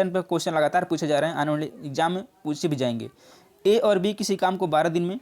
पर क्वेश्चन लगातार पूछे जा रहे हैं, आने वाले एग्जाम में पूछे भी जाएंगे। ए और बी किसी काम को 12 दिन में,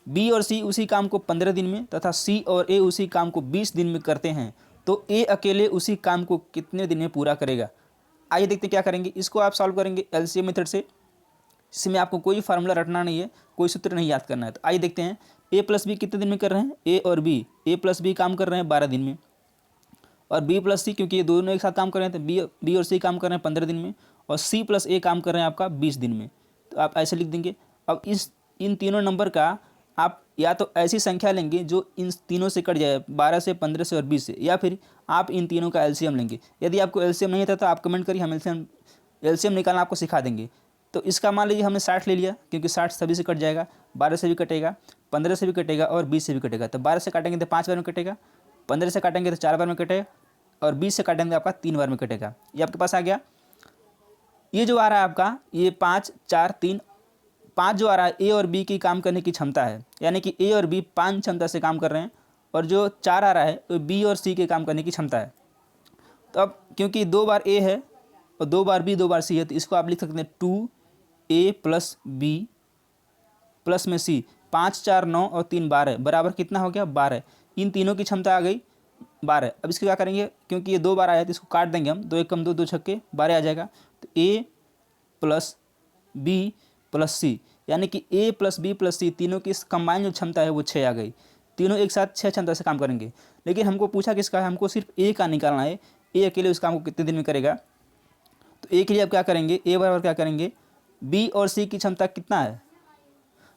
बी और सी उसी काम को 15 दिन में तथा सी और ए उसी काम को 20 दिन में करते हैं, तो ए अकेले उसी काम को कितने दिन में पूरा करेगा। आइए देखते हैं क्या करेंगे। इसको आप सॉल्व करेंगे एलसीएम मेथड से। इसमें आपको कोई फार्मूला रटना नहीं है, कोई सूत्र नहीं याद करना है। तो आइए देखते हैं ए प्लस बी कितने दिन में कर रहे हैं। ए और बी, ए प्लस बी काम कर रहे हैं 12 दिन में, और बी प्लस सी, क्योंकि ये दोनों एक साथ काम कर रहे हैं तो बी और सी काम कर रहे हैं 15 दिन में, और सी प्लस ए काम कर रहे हैं आपका 20 दिन में। तो आप ऐसे लिख देंगे। अब इन तीनों नंबर का आप या तो ऐसी संख्या लेंगे जो इन तीनों से कट जाए, 12 से, 15 से और 20 से, या फिर आप इन तीनों का एलसीएम लेंगे। यदि आपको एलसीएम नहीं आता तो आप कमेंट करिए, हम एलसीएम निकालना आपको सिखा देंगे। तो इसका मान लीजिए हमने 60 ले लिया, क्योंकि 60 सभी से कट जाएगा, 12 से भी कटेगा, 15 से भी कटेगा और 20 से भी कटेगा। तो 12 से काटेंगे तो 5 बार में कटेगा, 15 से काटेंगे तो 4 बार में कटेगा, और 20 से काटेंगे तो आपका 3 बार में कटेगा। ये आपके पास आ गया। ये जो आ रहा है आपका, ये 5 4 3 5 जो आ रहा है ए और बी की काम करने की क्षमता है, यानी कि ए और बी 5 क्षमता से काम कर रहे हैं, और जो 4 आ रहा है तो बी और सी के काम करने की क्षमता है। तो अब क्योंकि 2 बार ए है और 2 बार बी 2 बार सी है, तो इसको आप लिख सकते हैं 2a प्लस बी प्लस में सी। 5 4 9 और 3 12 बराबर कितना हो गया, 12। इन तीनों की क्षमता आ गई 12। अब इसको क्या करेंगे, क्योंकि ये 2 बार आया है तो इसको काट देंगे हम, 2 एकम 2, 2 छक्के 12 आ जाएगा। तो ए प्लस बी प्लस सी, यानी कि ए प्लस बी प्लस सी तीनों की कंबाइन जो क्षमता है वो 6 आ गई। तीनों एक साथ 6 क्षमता से काम करेंगे। लेकिन हमको पूछा किसका है, हमको सिर्फ ए का निकालना है। ए अकेले उस काम को कितने दिन में करेगा। तो ए के लिए अब क्या करेंगे, ए बराबर क्या करेंगे, बी और सी की क्षमता कितना है,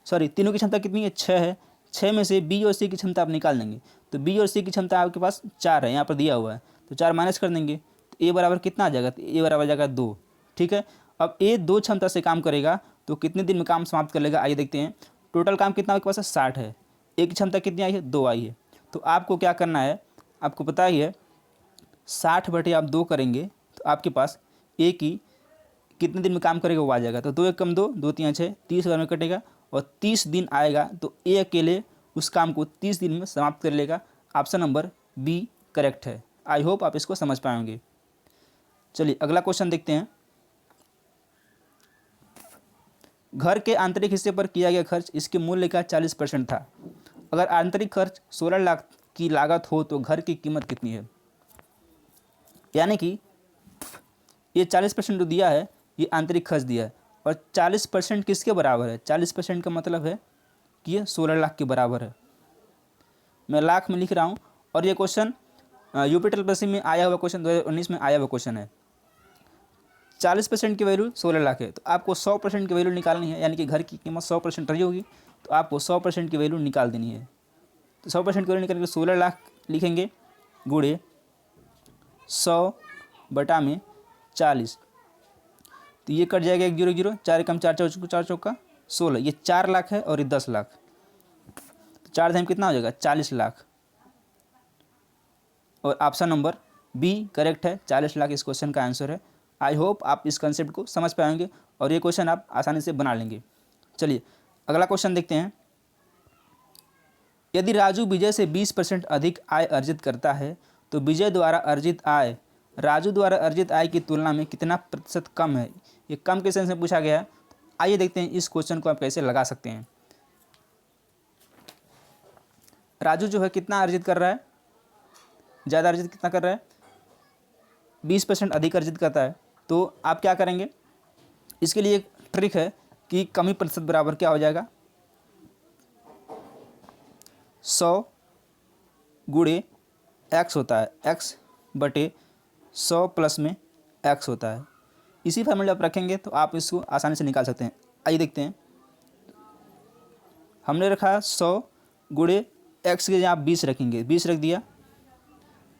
सॉरी तीनों की क्षमता कितनी है, 6 है। 6 में से बी और सी की क्षमता आप निकाल देंगे। तो बी और सी की क्षमता आपके पास 4 है, यहाँ पर दिया हुआ है, तो 4 माइनस कर देंगे। तो ए बराबर कितना आ जाएगा, तो ए बराबर आ जाएगा 2। ठीक है। अब ए 2 क्षमता से काम करेगा तो कितने दिन में काम समाप्त कर लेगा, आइए देखते हैं। टोटल काम कितना आपके पास है, 60 है। ए की क्षमता कितनी आई है, 2 आई है। तो आपको क्या करना है, आपको पता ही है 60 बटे आप 2 करेंगे तो आपके पास ए की कितने दिन में काम करेगा वो आ जाएगा। तो 2 एकम 2, 2 3 6, 30 बार में कटेगा, और 30 दिन आएगा। तो ए अकेले उस काम को 30 दिन में समाप्त कर लेगा। ऑप्शन नंबर बी करेक्ट है। आई होप आप इसको समझ पाएंगे। चलिए अगला क्वेश्चन देखते हैं। घर के आंतरिक हिस्से पर किया गया खर्च इसके मूल्य का 40% था। अगर आंतरिक खर्च 16 लाख की लागत हो तो घर की कीमत कितनी है। यानी कि ये 40% जो दिया है ये आंतरिक खर्च दिया है, और 40% किसके बराबर है, 40% का मतलब है कि ये 16 लाख के बराबर है। मैं लाख में लिख रहा हूँ, और ये क्वेश्चन यूपी ट्रिपल में आया हुआ क्वेश्चन, 2019 में आया हुआ क्वेश्चन है। 40% की वैल्यू 16 लाख है, तो आपको 100% की वैल्यू निकालनी है, यानी कि घर की कीमत 100% रही होगी, तो आपको 100% की वैल्यू निकाल देनी है। तो 100% की वैल्यू निकाल के 16 लाख लिखेंगे, गुणे 100 बटा में 40, तो ये कट जाएगा 1 0 0, 4 एकम 4 4 चौका 16, ये 4 लाख है और ये 10 लाख, तो 4 धम कितना हो जाएगा, 40 लाख। और ऑप्शन नंबर बी करेक्ट है, 40 लाख इस क्वेश्चन का आंसर है। आई होप आप इस कंसेप्ट को समझ पाएंगे और ये क्वेश्चन आप आसानी से बना लेंगे। चलिए अगला क्वेश्चन देखते हैं। यदि राजू विजय से 20% अधिक आय अर्जित करता है तो विजय द्वारा अर्जित आय राजू द्वारा अर्जित आय की तुलना में कितना प्रतिशत कम है। ये कम के सेंस में पूछा गया है। आइए देखते हैं इस क्वेश्चन को आप कैसे लगा सकते हैं। राजू जो है कितना अर्जित कर रहा है, ज़्यादा अर्जित कितना कर रहा है, 20% अधिक अर्जित करता है। तो आप क्या करेंगे, इसके लिए एक ट्रिक है कि कमी प्रतिशत बराबर क्या हो जाएगा, 100 गुणे x होता है, x बटे 100 प्लस में x होता है। इसी फॉर्मूले आप रखेंगे तो आप इसको आसानी से निकाल सकते हैं। आइए देखते हैं। हमने रखा 100 गुणे x के जहाँ आप 20 रखेंगे, 20 रख दिया,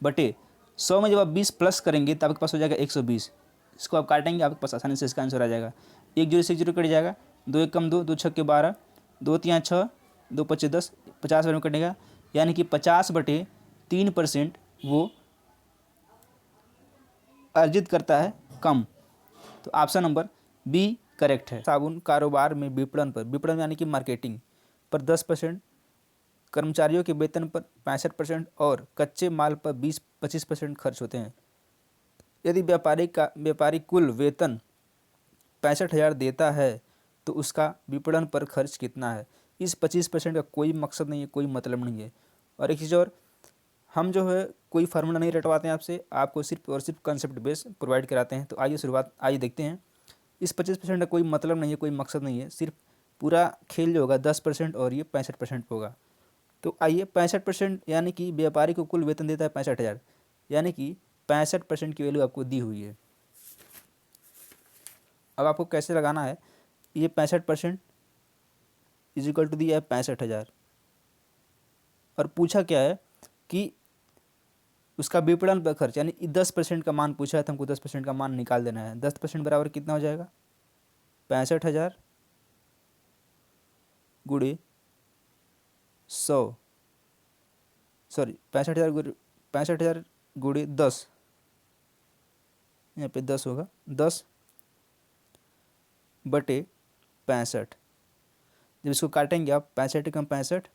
बटे 100 में जब आप 20 प्लस करेंगे तो आपके पास हो जाएगा 120। इसको आप काटेंगे, आपके पास आसानी से इसका आंसर आ जाएगा। 1 0 से 1 0 कट जाएगा, 2 एकम 2, 2 छक्के 12, 2 3 6, 2 5 10, 50 बार में कटेगा, यानी कि 50/3% वो अर्जित करता है कम। तो ऑप्शन नंबर बी करेक्ट है। साबुन कारोबार में विपणन पर, विपणन यानी कि मार्केटिंग पर 10%, कर्मचारियों के वेतन पर 65% और कच्चे माल पर 20-25% खर्च होते हैं। यदि व्यापारी कुल वेतन 65,000 देता है तो उसका विपणन पर खर्च कितना है। इस 25% का कोई मकसद नहीं है, कोई मतलब नहीं है। और एक चीज़ और, हम जो है कोई फार्मूला नहीं रटवाते हैं आपसे, आपको सिर्फ और सिर्फ कंसेप्ट बेस प्रोवाइड कराते हैं। तो आइए देखते हैं। इस 25% का कोई मतलब नहीं है, कोई मकसद नहीं है, सिर्फ पूरा खेल जो होगा 10% और ये 65% होगा। तो आइए 65% यानी कि व्यापारी को कुल वेतन देता है 65,000, यानी कि 65% की वैल्यू आपको दी हुई है। अब आपको कैसे लगाना है, ये 65% इज इक्वल टू दिया है 65,000 और पूछा क्या है कि उसका विपणन पर खर्च यानी 10% का मान पूछा है, तो हमको 10% का मान निकाल देना है। 10% बराबर कितना हो जाएगा, 65,000 गुणे 100, सॉरी 65,000 गुणे 10, यहाँ पे 10 होगा, 10 बटे 65। जब इसको काटेंगे आप 65 कम 65,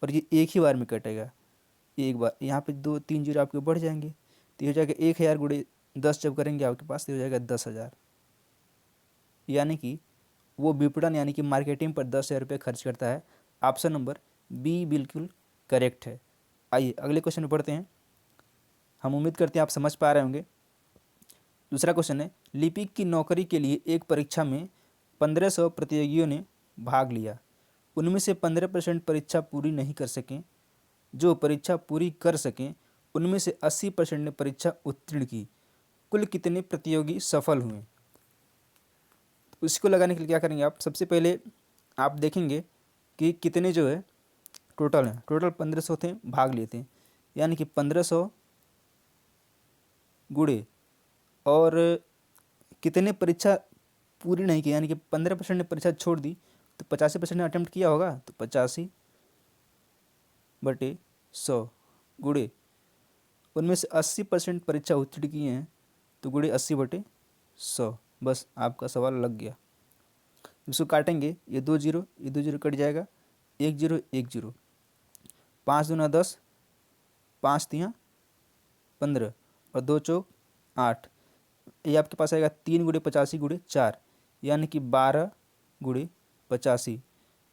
और ये एक ही बार में कटेगा, एक बार यहाँ पे 2 3 जीरो आपके बढ़ जाएंगे, तो ये हो जाएगा 1,000 गुणे 10 जब करेंगे आपके पास तो हो जाएगा 10,000। यानी कि वो विपणन यानी कि मार्केटिंग पर 10,000 रुपये खर्च करता है। ऑप्शन नंबर बी बिल्कुल करेक्ट है। आइए अगले क्वेश्चन में पढ़ते हैं। हम उम्मीद करते हैं आप समझ पा रहे होंगे। दूसरा क्वेश्चन है, लिपिक की नौकरी के लिए एक परीक्षा में 1500 प्रतियोगियों ने भाग लिया। उनमें से 15% परीक्षा पूरी नहीं कर सकें। जो परीक्षा पूरी कर सकें उनमें से 80% ने परीक्षा उत्तीर्ण की। कुल कितने प्रतियोगी सफल हुए। उसको लगाने के लिए क्या करेंगे आप, सबसे पहले आप देखेंगे कि कितने जो है टोटल हैं। टोटल 1500 थे, भाग लिए थे, यानी कि 1500 गुणे और कितने परीक्षा पूरी नहीं की, यानी कि 15% ने परीक्षा छोड़ दी, तो 85% ने अटेम्प्ट किया होगा, तो 85 बटे 100 गुणे उनमें से 80% परीक्षा उत्तीर्ण किए हैं, तो गुणे 80 बटे 100। बस आपका सवाल लग गया। इसको काटेंगे, ये 2 जीरो, ये 2 जीरो कट जाएगा, 1 जीरो 1 जीरो, 5 दूना 10, 5 तियाँ 15 और 2 चौक 8। ये आपके पास आएगा 3 गुणे 85 गुणे 4, यानी कि 12 गुणे 85।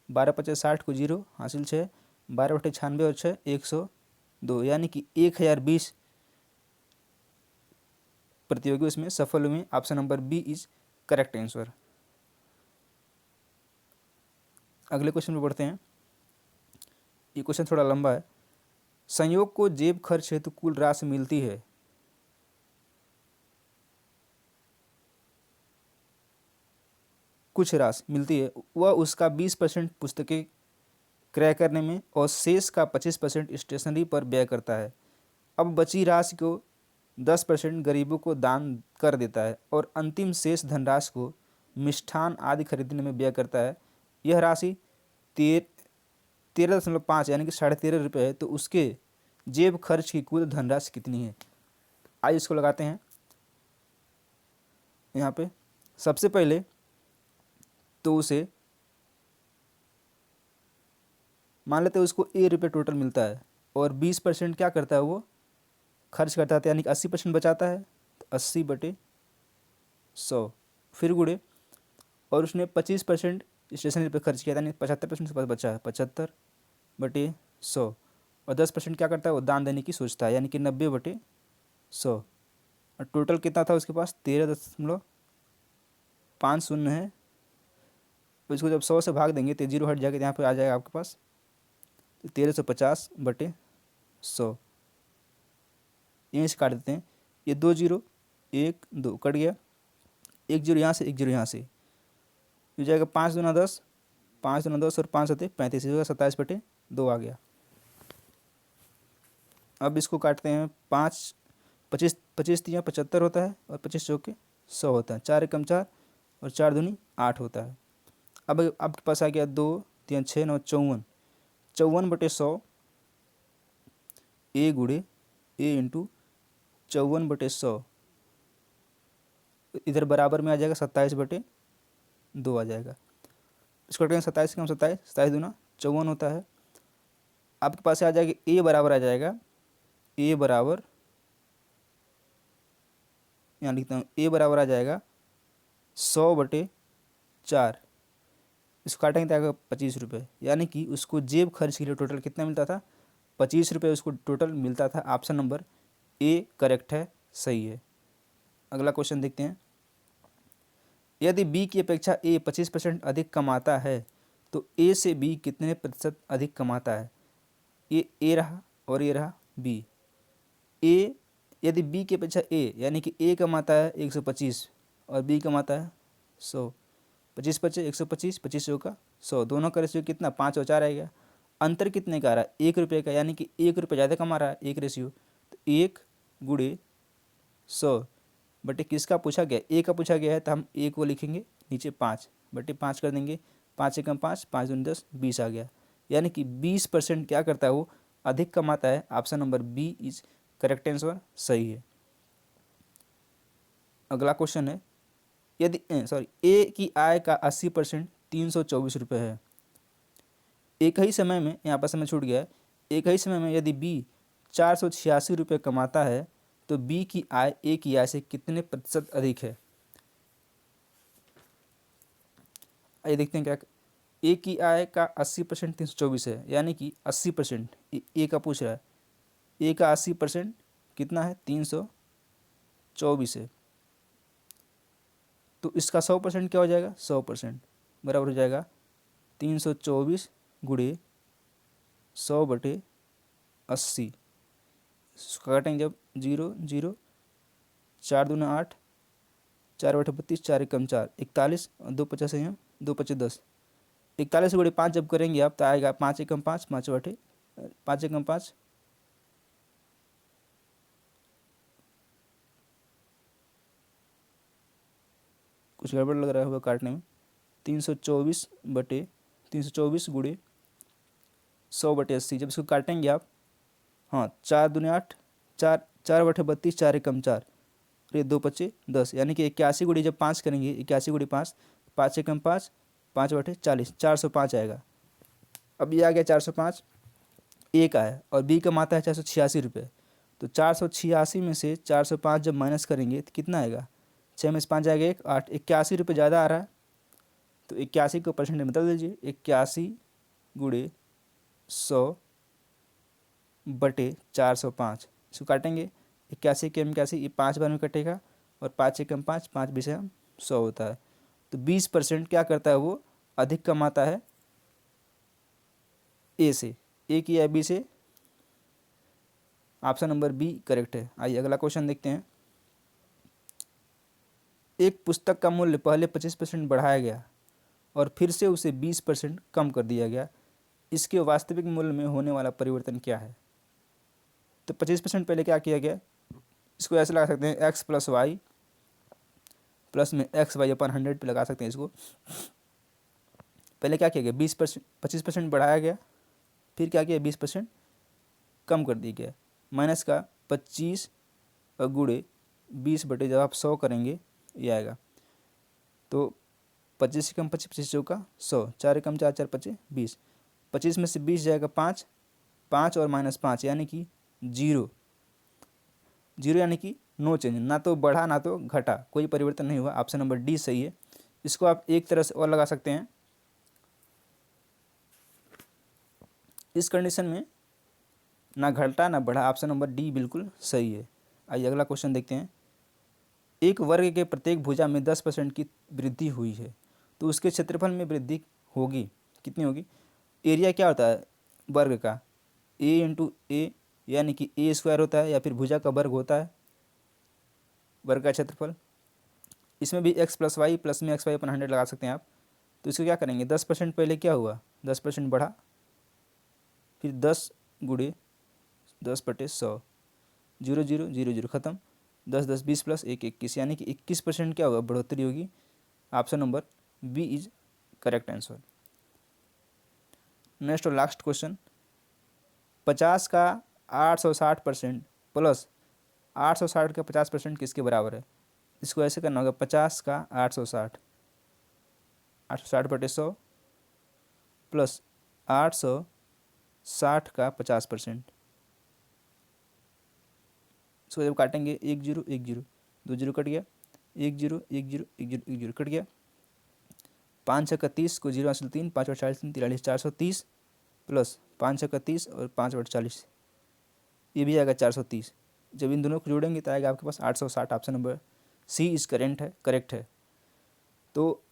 12 50 60 को जीरो हासिल 6, 12 बटे 96 और 6 102, यानी कि 1020 प्रतियोगी उसमें सफल हुए। Option number B is correct answer. अगले क्वेश्चन में बढ़ते हैं। ये क्वेश्चन थोड़ा लंबा है। संयोग को जेब खर्च हेतु कुल राशि मिलती है। कुछ राशि मिलती है, वह उसका 20% पुस्तकें क्रय करने में और शेष का 25% स्टेशनरी पर व्यय करता है। अब बची राशि को 10% गरीबों को दान कर देता है और अंतिम शेष धनराशि को मिष्ठान आदि खरीदने में व्यय करता है। यह राशि 13.5 यानी कि 13.5 रुपये है, तो उसके जेब खर्च की कुल धनराशि कितनी है। आइए इसको लगाते हैं। यहाँ पे सबसे पहले तो उसे मान लेते हैं उसको ₹1 टोटल मिलता है और 20% क्या करता है वो खर्च करता है, यानी कि 80% बचाता है, तो 80 बटे 100 फिर गुणे, और उसने 25% स्टेशनरी पे खर्च किया, यानी 75% उसके पास बचा है, 75 बटे 100 और 10% क्या करता है वो दान देने की सोचता है, यानी कि 90 बटे 100। और टोटल कितना था उसके पास 13.50 है। तो इसको जब 100 से भाग देंगे तो जीरो हट जाएगा, यहाँ पे आ जाएगा आपके पास 1350 बटे 100। यहीं से काट देते हैं, ये 2 जीरो 1 2 कट गया, 1 जीरो यहाँ से 1 जीरो यहाँ से, हो जाएगा 5 दूना 10, 5 दूना 10 और 5 होते 35, होगा 27 बटे 2 आ गया। अब इसको काटते हैं, 5 25 25 तियाँ 75 होता है और 25 चौके 100 होता है, 4 एकम 4 और 4 दूनी 8 होता है। अब आपके पास आ गया 2 3 6 9 54, 54 बटे 100 ए गुड़े ए इंटू 54 बटे 100, इधर बराबर में आ जाएगा 27 बटे 2 आ जाएगा। इसको कटेंगे 27 कम 27, 27 दूना 54 होता है। आपके पास आ जाएगा ए बराबर आ जाएगा, ए बराबर यहाँ लिखता हूँ, ए बराबर आ जाएगा 100/4। इसको काटेंगे तो आएगा 25 रुपये, यानी कि उसको जेब खर्च के लिए टोटल कितना मिलता था, 25 रुपये उसको टोटल मिलता था। ऑप्शन नंबर ए करेक्ट है, सही है। अगला क्वेश्चन देखते हैं। यदि बी की अपेक्षा ए 25% अधिक कमाता है तो ए से बी कितने प्रतिशत अधिक कमाता है। ये ए रहा और ये रहा बी। ए, यदि बी की अपेक्षा ए यानी कि ए कमाता है 125 और बी कमाता है 100, 25 पचे 125, 25 का 100, दोनों का रेशियो कितना, 5 और 4 आएगा। अंतर कितने का आ रहा है, 1 रुपये का, यानी कि 1 रुपये ज़्यादा कमा रहा है, एक रेशियो। तो 1/100 किसका पूछा गया, ए का पूछा गया है, तो हम ए को लिखेंगे नीचे 5/5 कर देंगे। 5 एकम 5, 5 दूनी 10, 20 आ गया। यानी कि 20% क्या करता है वो, अधिक कमाता है। Option number B is correct answer, सही है। अगला क्वेश्चन है, यदि ए की आय का 80% 324 रुपये है। एक ही समय में, यहाँ पर समय छूट गया है, एक ही समय में यदि बी 486 रुपये कमाता है तो बी की आय ए की आय से कितने प्रतिशत अधिक है। आइए देखते हैं क्या। ए की आय का 80% 324 है, यानी कि 80% ए का पूछ रहा है। ए का 80% कितना है, 324 है। तो इसका 100% क्या हो जाएगा, 100% बराबर हो जाएगा 324 गुणे 100/80। इसको काटेंगे जब 0 0, 4 दूना 8, 4/32, 4 एकम 4, 41 और 2 50 यहाँ, 2 5 10। 41 गुणे 5 जब करेंगे आप तो आएगा 5 एकम 5, 5 एकम 5, कुछ गड़बड़ लग रहा होगा काटने में। 324 गुणे 100/80 जब इसको काटेंगे आप, हाँ 4 दूनी 8, 4/32, 4 एकम 4, ये 2 पच्चे 10, यानी कि 81 गुणे जब 5 करेंगे, 81 गुणे 5, 5 एकम 5, 5/40, 405 आएगा। अब ये आ गया 405, ए का है और बी कमाता है 486 रुपये। तो 486 में से 405 जब माइनस करेंगे तो कितना आएगा, 6 में से 5 आएगा 1, 8, 81 रुपये ज़्यादा आ रहा है। तो 81 को परसेंट में बदल दीजिए, 81 गुणे 100/405। इसको काटेंगे, 81 के 81, ये 5 बार में कटेगा और 5 एकम 5, 5 बीस 100 होता है। तो 20% क्या करता है वो, अधिक कमाता है ए से, ए की या बी से। ऑप्शन नंबर बी करेक्ट है। आइए अगला क्वेश्चन देखते हैं। एक पुस्तक का मूल्य पहले 25% बढ़ाया गया और फिर से उसे 20% कम कर दिया गया, इसके वास्तविक मूल्य में होने वाला परिवर्तन क्या है। तो 25% पहले क्या किया गया, इसको ऐसे लगा सकते हैं, एक्स प्लस वाई प्लस में एक्स वाई अपन 100 पे लगा सकते हैं इसको। पहले क्या किया गया, 25% बढ़ाया गया, फिर क्या किया 20% कम कर दिया गया, माइनस का 25 और गुणे 20 जब आप 100 करेंगे ये आएगा। तो 25 कम 25, 25 चौका 100, 4 कम 4, 4 पचे 20, 25 में से 20 जाएगा 5, 5 और -5 यानी कि 0, यानी कि नो चेंज, ना तो बढ़ा ना तो घटा, कोई परिवर्तन नहीं हुआ। ऑप्शन नंबर डी सही है। इसको आप एक तरह से और लगा सकते हैं, इस कंडीशन में ना घटा ना बढ़ा, ऑप्शन नंबर डी बिल्कुल सही है। आइए अगला क्वेश्चन देखते हैं। एक वर्ग के प्रत्येक भुजा में 10% की वृद्धि हुई है तो उसके क्षेत्रफल में वृद्धि होगी, कितनी होगी। एरिया क्या होता है वर्ग का, ए इंटू ए, यानी कि ए स्क्वायर होता है या फिर भुजा का वर्ग होता है वर्ग का क्षेत्रफल। इसमें भी एक्स प्लस वाई प्लस में एक्स वाई अपन 100 लगा सकते हैं आप। तो इसको क्या करेंगे, 10% पहले क्या हुआ, 10% बढ़ा, फिर 10 गुणे 10/100, 0 0 0 0 खत्म, 10 10 20 प्लस 1 21, यानी कि 21% क्या होगा, बढ़ोतरी होगी। Option number B is correct answer. Next और लास्ट क्वेश्चन, 50 का 860% प्लस 860 का 50% किसके बराबर है। इसको ऐसे करना होगा, 50 का 860, 860/100 प्लस 860 का 50%। इसको जब काटेंगे 1 0 1 0, 2 जीरो कट गया, 1 zero 1 zero 1 zero 1 zero cut गया, 5 छक्का 30 को 0 हासिल 3, 5 और 40 43, 430 प्लस 5 छक्का 30 और 5 और 40, ये भी आएगा 430। जब इन दोनों को जोड़ेंगे तो आएगा आपके पास 860। Option number C is correct है। तो